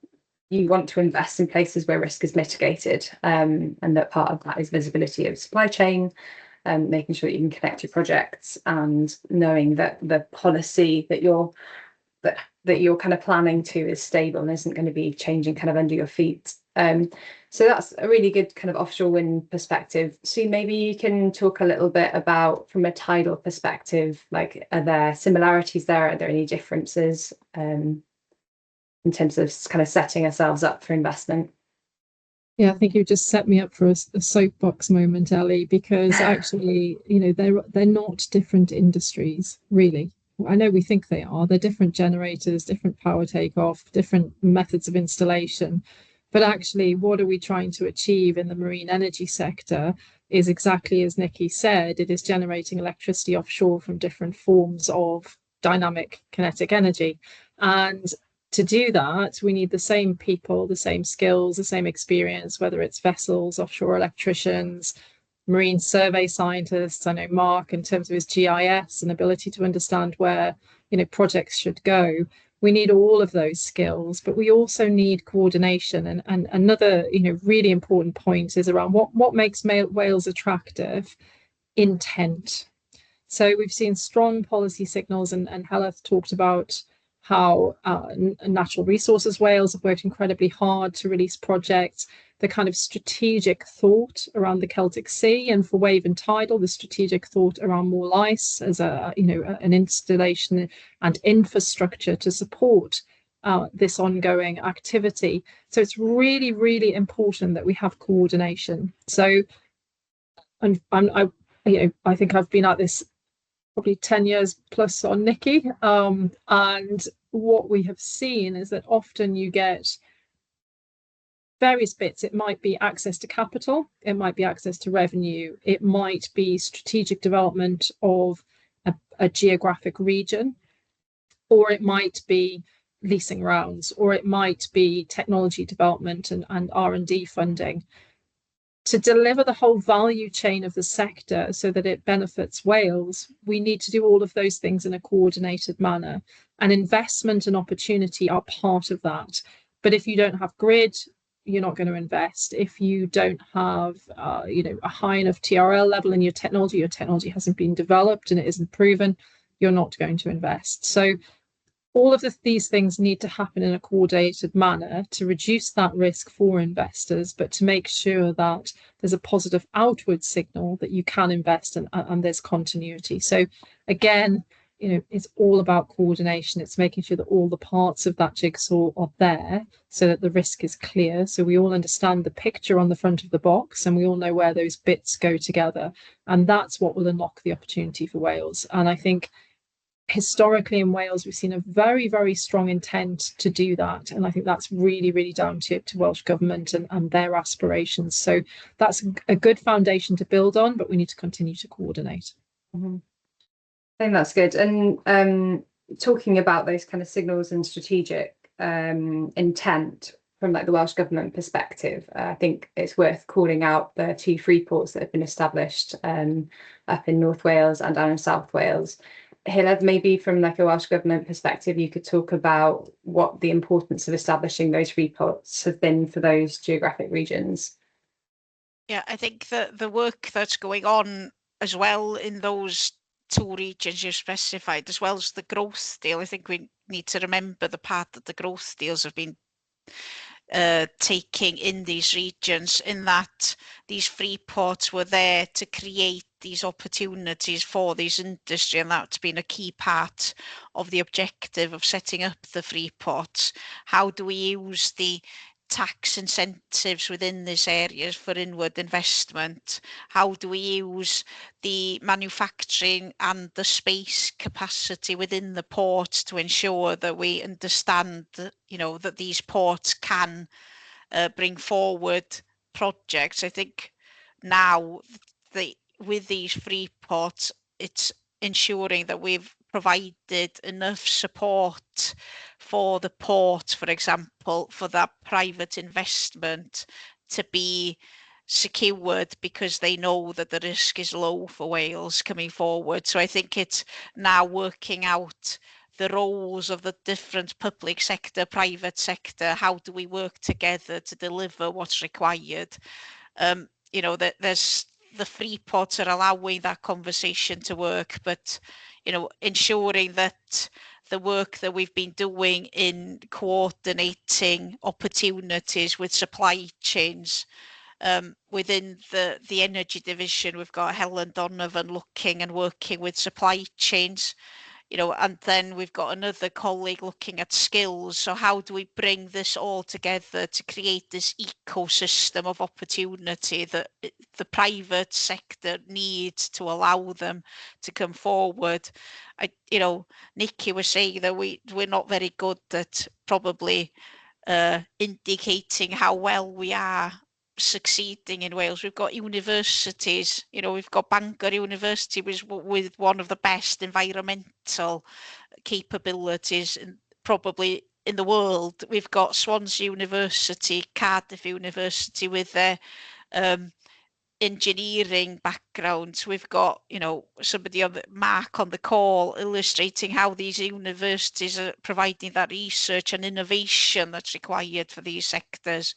you want to invest in places where risk is mitigated, and that part of that is visibility of supply chain, making sure that you can connect your projects, and knowing that the policy that you're kind of planning to is stable and isn't going to be changing kind of under your feet. So that's a really good kind of offshore wind perspective. So maybe you can talk a little bit about, from a tidal perspective, like, are there similarities there? Are there any differences in terms of kind of setting ourselves up for investment? Yeah, I think you just set me up for a soapbox moment, Ellie, because actually, they're not different industries, really. I know we think they are. They're different generators, different power takeoff, different methods of installation. But actually, what are we trying to achieve in the marine energy sector is exactly as Nikki said, it is generating electricity offshore from different forms of dynamic kinetic energy. And to do that, we need the same people, the same skills, the same experience, whether it's vessels, offshore electricians, marine survey scientists. I know Mark, in terms of his GIS and ability to understand where projects should go. We need all of those skills, but we also need coordination. And another really important point is around what makes Wales attractive: intent. So we've seen strong policy signals, and Heledd talked about how Natural Resources Wales have worked incredibly hard to release projects. The kind of strategic thought around the Celtic Sea, and for wave and tidal, the strategic thought around more ice as an installation and infrastructure to support this ongoing activity. So it's really, really important that we have coordination. So, and I think I've been at this probably 10 years plus on Nikki, and what we have seen is that often you get various bits. It might be access to capital, it might be access to revenue, it might be strategic development of a geographic region, or it might be leasing rounds, or it might be technology development and R&D funding. To deliver the whole value chain of the sector so that it benefits Wales, we need to do all of those things in a coordinated manner, and investment and opportunity are part of that. But if you don't have grid, you're not going to invest. If you don't have a high enough TRL level in your technology hasn't been developed and it isn't proven, you're not going to invest. So all of these things need to happen in a coordinated manner to reduce that risk for investors, but to make sure that there's a positive outward signal that you can invest and there's continuity. So again, it's all about coordination. It's making sure that all the parts of that jigsaw are there so that the risk is clear. So we all understand the picture on the front of the box and we all know where those bits go together. And that's what will unlock the opportunity for Wales. And I think historically in Wales, we've seen a very, very strong intent to do that. And I think that's really, really down to Welsh Government and their aspirations. So that's a good foundation to build on, but we need to continue to coordinate. Mm-hmm. I think that's good. And talking about those kind of signals and strategic intent from like the Welsh Government perspective, I think it's worth calling out the 2 free ports that have been established up in North Wales and down in South Wales. Heledd, maybe from like a Welsh Government perspective, you could talk about what the importance of establishing those free ports have been for those geographic regions. Yeah, I think that the work that's going on as well in those 2 regions you specified, as well as the growth deal, I think we need to remember the part that the growth deals have been taking in these regions, in that these free ports were there to create these opportunities for these industry, and that's been a key part of the objective of setting up the free ports. How do we use the tax incentives within these areas for inward investment? How do we use the manufacturing and the space capacity within the port to ensure that we understand that, that these ports can bring forward projects? I think now with these free ports, it's ensuring that we've provided enough support for the port, for example, for that private investment to be secured because they know that the risk is low for Wales coming forward. So I think it's now working out the roles of the different public sector, private sector. How do we work together to deliver what's required? You know, that there's the free ports are allowing that conversation to work, but you know, ensuring that the work that we've been doing in coordinating opportunities with supply chains within the energy division, we've got Helen Donovan looking and working with supply chains, you know, and then we've got another colleague looking at skills. So how do we bring this all together to create this ecosystem of opportunity that the private sector needs to allow them to come forward? You know, Nikki was saying that we're not very good at probably indicating how well we are succeeding in Wales. We've got universities, you know, we've got Bangor University with one of the best environmental capabilities probably in the world. We've got Swansea University, Cardiff University with their engineering backgrounds. We've got, you know, somebody on the Mark on the call illustrating how these universities are providing that research and innovation that's required for these sectors.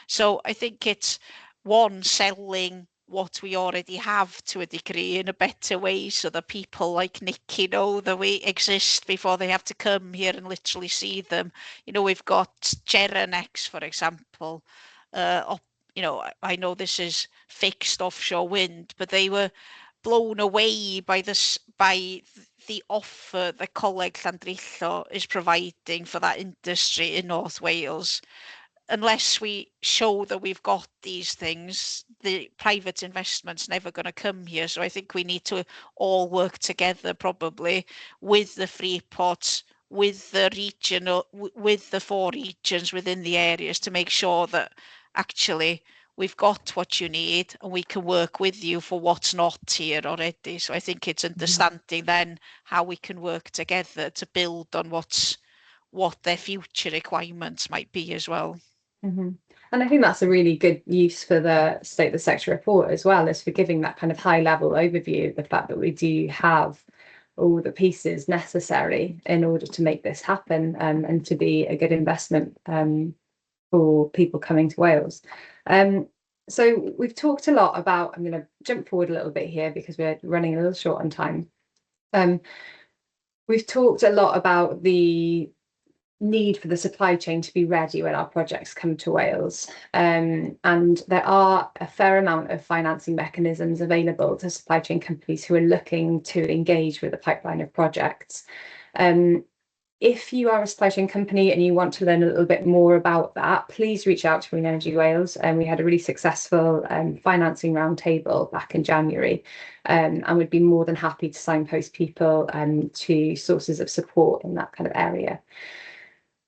So I think it's one, selling what we already have to a degree in a better way so that people like Nikki know that we exist before they have to come here and literally see them. You know, we've got Gerenex, for example, you know, I know this is fixed offshore wind, but they were blown away by the offer that Coleg Llandrillo is providing for that industry in North Wales. Unless we show that we've got these things, the private investment's never going to come here. So I think we need to all work together probably with the free ports, with the regional, with the 4 regions within the areas to make sure that actually we've got what you need and we can work with you for what's not here already. So I think it's understanding then how we can work together to build on what their future requirements might be as well. Mm-hmm. And I think that's a really good use for the State of the Sector report as well, is for giving that kind of high level overview of the fact that we do have all the pieces necessary in order to make this happen and to be a good investment for people coming to Wales. So we've talked a lot about, I'm going to jump forward a little bit here because we're running a little short on time. We've talked a lot about the need for the supply chain to be ready when our projects come to Wales. And there are a fair amount of financing mechanisms available to supply chain companies who are looking to engage with a pipeline of projects. If you are a supply chain company and you want to learn a little bit more about that, please reach out to Green Energy Wales. And we had a really successful financing roundtable back in January, and we'd be more than happy to signpost people to sources of support in that kind of area.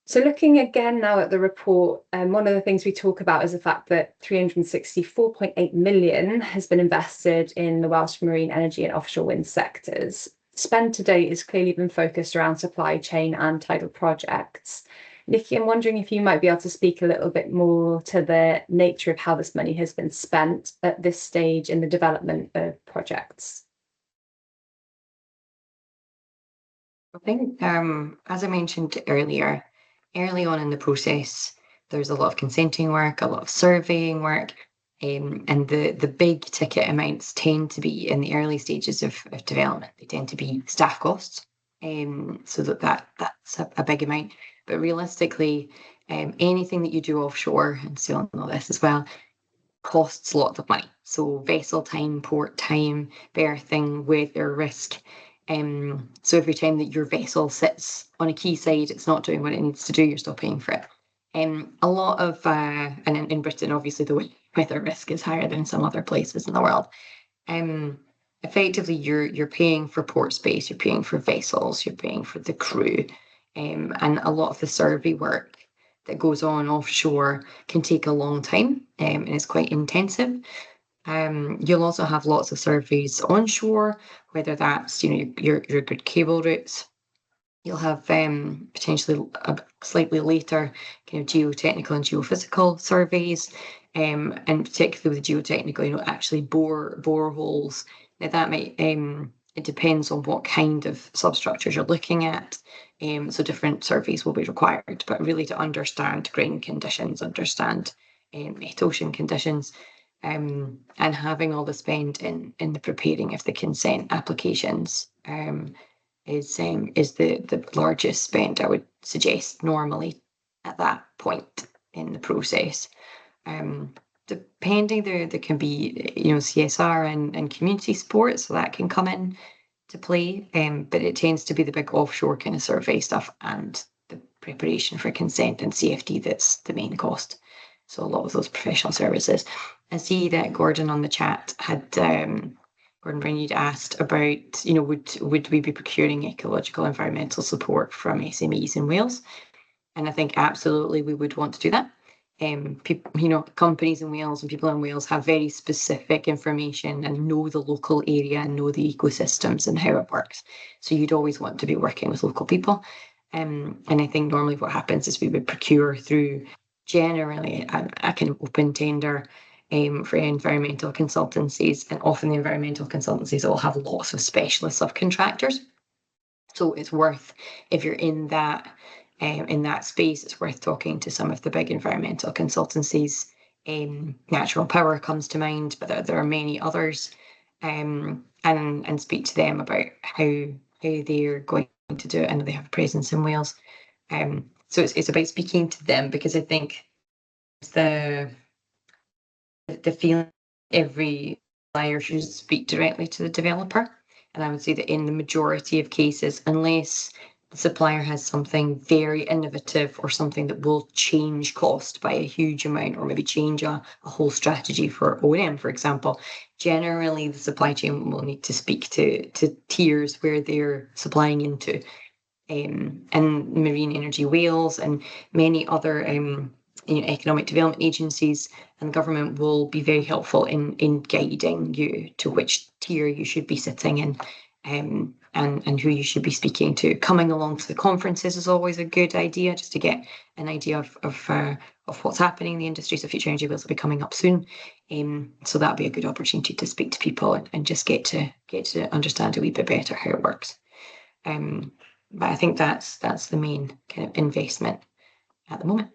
So looking again now at the report, one of the things we talk about is the fact that 364.8 million has been invested in the Welsh marine energy and offshore wind sectors. Spend to date has clearly been focused around supply chain and tidal projects. Nikki, I'm wondering if you might be able to speak a little bit more to the nature of how this money has been spent at this stage in the development of projects. I think, as I mentioned earlier, early on in the process, there's a lot of consenting work, a lot of surveying work, and the big ticket amounts tend to be in the early stages of development. They tend to be staff costs, so that's a big amount. But realistically, anything that you do offshore, and so on all this as well, costs lots of money. So vessel time, port time, berthing, weather risk. So every time that your vessel sits on a quayside, it's not doing what it needs to do, you're still paying for it. A lot of, and in Britain, obviously, the weather risk is higher than some other places in the world. Effectively, you're paying for port space, you're paying for vessels, you're paying for the crew, and a lot of the survey work that goes on offshore can take a long time, and it's quite intensive. You'll also have lots of surveys onshore, whether that's your good cable routes. You'll have potentially a slightly later kind of geotechnical and geophysical surveys. and particularly with geotechnical, actually boreholes. Now that might, it depends on what kind of substructures you're looking at. So different surveys will be required, but really to understand ground conditions, understand ocean conditions, and having all the spend in the preparing of the consent applications is the largest spend, I would suggest, normally at that point in the process. Depending, there can be CSR and community support, so that can come in to play, but it tends to be the big offshore kind of survey stuff and the preparation for consent and CFD that's the main cost. So a lot of those professional services. I see that Gordon on the chat had Gordon Brown, you'd asked about, would we be procuring ecological environmental support from SMEs in Wales? And I think absolutely we would want to do that. People, companies in Wales and people in Wales have very specific information and know the local area and know the ecosystems and how it works. So you'd always want to be working with local people. And I think normally what happens is we would procure through generally a kind of open tender for environmental consultancies, and often the environmental consultancies will have lots of specialist subcontractors. So it's worth, if you're in that space, it's worth talking to some of the big environmental consultancies. Natural Power comes to mind, but there are many others, and speak to them about how they're going to do it. I know they have a presence in Wales. So it's about speaking to them, because I think the feeling every supplier should speak directly to the developer. And I would say that in the majority of cases, unless the supplier has something very innovative or something that will change cost by a huge amount, or maybe change a whole strategy for O&M, for example, generally the supply chain will need to speak to tiers where they're supplying into. And Marine Energy Wales and many other economic development agencies and the government will be very helpful in guiding you to which tier you should be sitting in, and who you should be speaking to. Coming along to the conferences is always a good idea, just to get an idea of what's happening in the industry. So Future Energy Wales will be coming up soon, so that'll be a good opportunity to speak to people and just get to understand a wee bit better how it works. But I think that's the main kind of investment at the moment.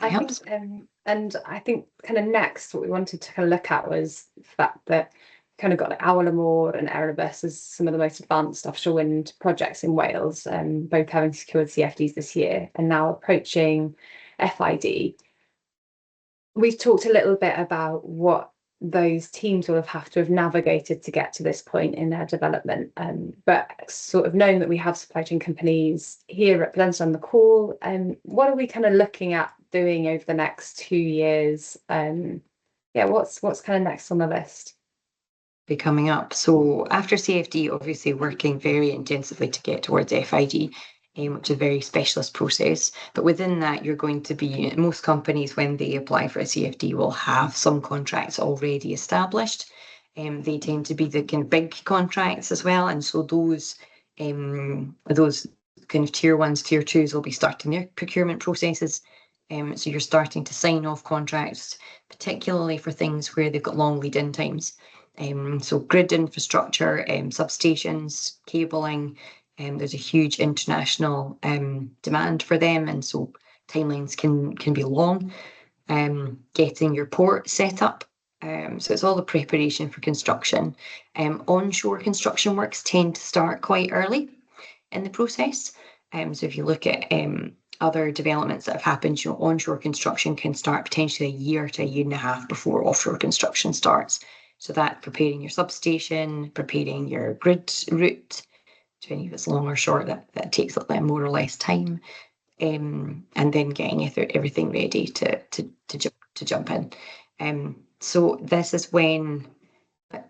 And I think kind of next what we wanted to kind of look at was the fact that kind of got like Awlamore and Erebus as some of the most advanced offshore wind projects in Wales, both having secured CFDs this year and now approaching FID. We've talked a little bit about what those teams will have to have navigated to get to this point in their development, but sort of knowing that we have supply chain companies here represented on the call, what are we kind of looking at doing over the next 2 years? What's kind of next on the list? Be coming up. So after CFD, obviously working very intensively to get towards FID, which is a very specialist process. But within that, you're going to be, most companies, when they apply for a CFD, will have some contracts already established. They tend to be the kind of big contracts as well. And so those kind of tier ones, tier twos will be starting their procurement processes. So you're starting to sign off contracts, particularly for things where they've got long lead-in times. So grid infrastructure, substations, cabling, there's a huge international demand for them, and so timelines can be long. Getting your port set up, so it's all the preparation for construction. Onshore construction works tend to start quite early in the process. So if you look at other developments that have happened, onshore construction can start potentially a year to a year and a half before offshore construction starts. So that preparing your substation, preparing your grid route, depending if it's long or short, that takes more or less time, and then getting everything ready to jump in. So this is when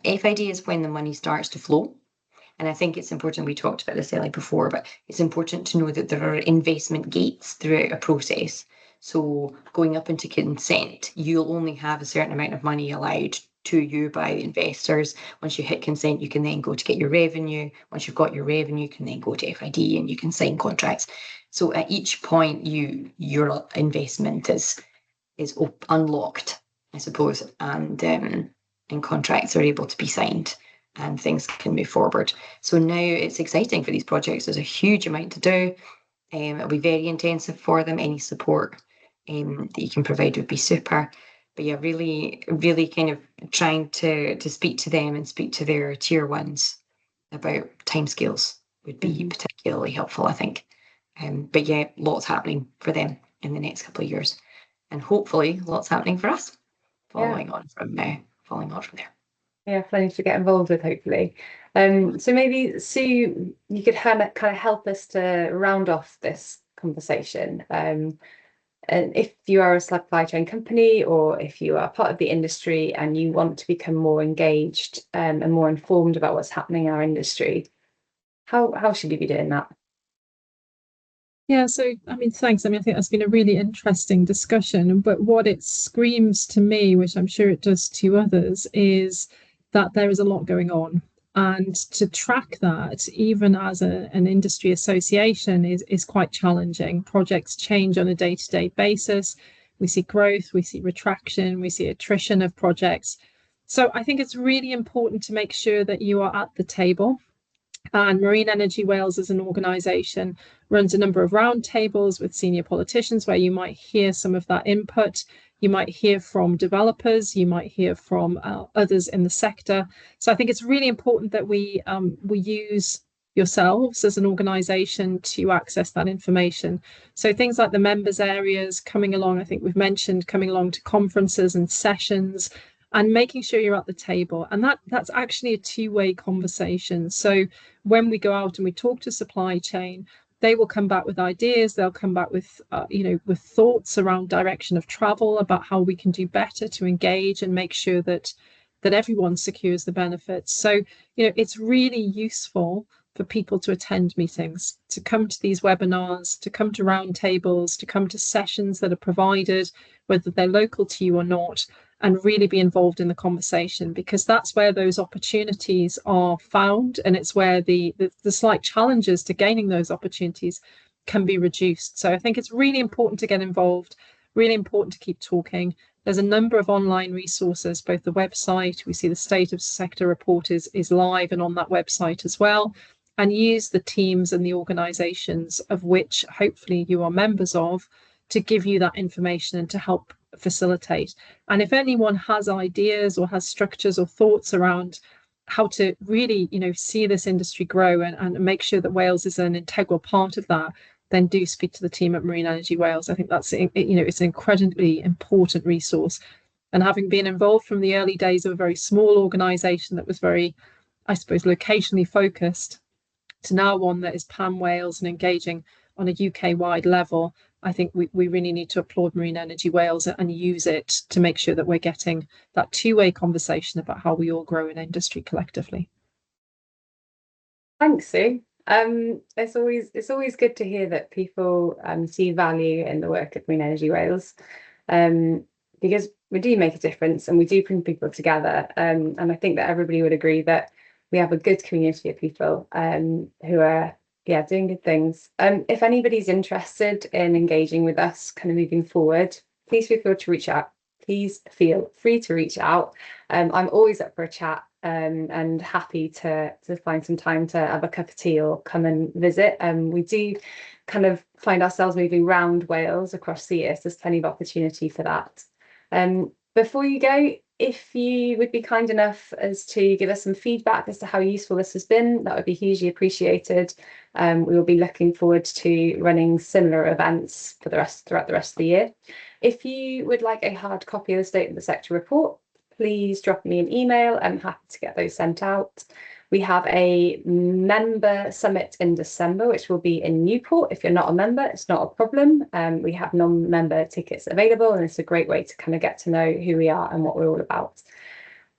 FID is when the money starts to flow. And I think it's important, we talked about this earlier before, but it's important to know that there are investment gates throughout a process. So going up into consent, you'll only have a certain amount of money allowed to you by investors. Once you hit consent, you can then go to get your revenue. Once you've got your revenue, you can then go to FID and you can sign contracts. So at each point, your investment is unlocked I suppose, and contracts are able to be signed and things can move forward. So now it's exciting for these projects. There's a huge amount to do. It'll be very intensive for them. Any support that you can provide would be super. But yeah, really, really kind of trying to speak to them and speak to their tier ones about timescales would be particularly helpful, I think. But yeah, lots happening for them in the next couple of years, and hopefully lots happening for us following on from there. Yeah, plenty to get involved with, hopefully. So maybe, Sue, you could kind of help us to round off this conversation. And if you are a supply chain company, or if you are part of the industry and you want to become more engaged and more informed about what's happening in our industry, how should you be doing that? Yeah, so I mean, thanks. I mean, I think that's been a really interesting discussion. But what it screams to me, which I'm sure it does to others, is that there is a lot going on. And to track that, even as an industry association, is quite challenging. Projects change on a day-to-day basis. We see growth, we see retraction, we see attrition of projects. So I think it's really important to make sure that you are at the table. And Marine Energy Wales as an organisation runs a number of roundtables with senior politicians where you might hear some of that input. You might hear from developers, you might hear from others in the sector. So I think it's really important that we use yourselves as an organisation to access that information. So things like the members areas coming along, I think we've mentioned coming along to conferences and sessions, and making sure you're at the table. And that's actually a two-way conversation. So when we go out and we talk to supply chain, they will come back with ideas. They'll come back with, with thoughts around direction of travel, about how we can do better to engage and make sure that everyone secures the benefits. So, it's really useful for people to attend meetings, to come to these webinars, to come to roundtables, to come to sessions that are provided, whether they're local to you or not, and really be involved in the conversation, because that's where those opportunities are found, and it's where the slight challenges to gaining those opportunities can be reduced. So I think it's really important to get involved, really important to keep talking. There's a number of online resources, both the website, we see the State of Sector report is live and on that website as well, and use the teams and the organisations of which hopefully you are members of to give you that information and to help facilitate. And if anyone has ideas or has structures or thoughts around how to really, see this industry grow and make sure that Wales is an integral part of that, then do speak to the team at Marine Energy Wales. I think that's, it's an incredibly important resource. And having been involved from the early days of a very small organisation that was very, I suppose, locationally focused, to now one that is pan Wales and engaging on a UK-wide level, I think we really need to applaud Marine Energy Wales and use it to make sure that we're getting that two-way conversation about how we all grow in industry collectively. Thanks, Sue. It's always good to hear that people see value in the work at Marine Energy Wales, because we do make a difference and we do bring people together. And I think that everybody would agree that we have a good community of people who are doing good things. If anybody's interested in engaging with us kind of moving forward, please feel free to reach out. Please feel free to reach out. I'm always up for a chat and happy to find some time to have a cup of tea or come and visit. We do kind of find ourselves moving around Wales across the year, so there's plenty of opportunity for that. Before you go, if you would be kind enough as to give us some feedback as to how useful this has been, that would be hugely appreciated. We will be looking forward to running similar events for throughout the rest of the year. If you would like a hard copy of the State of the Sector report, please drop me an email. I'm happy to get those sent out. We have a member summit in December, which will be in Newport. If you're not a member, it's not a problem. We have non-member tickets available, and it's a great way to kind of get to know who we are and what we're all about.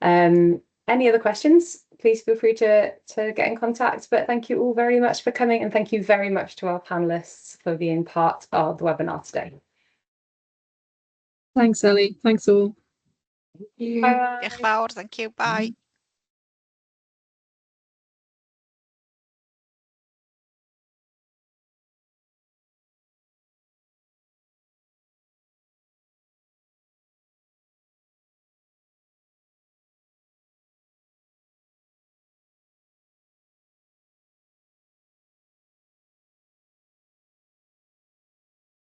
Any other questions, please feel free to get in contact. But thank you all very much for coming, and thank you very much to our panelists for being part of the webinar today. Thanks, Ellie. Thanks all. Thank you. Diolch fawr, thank you, bye.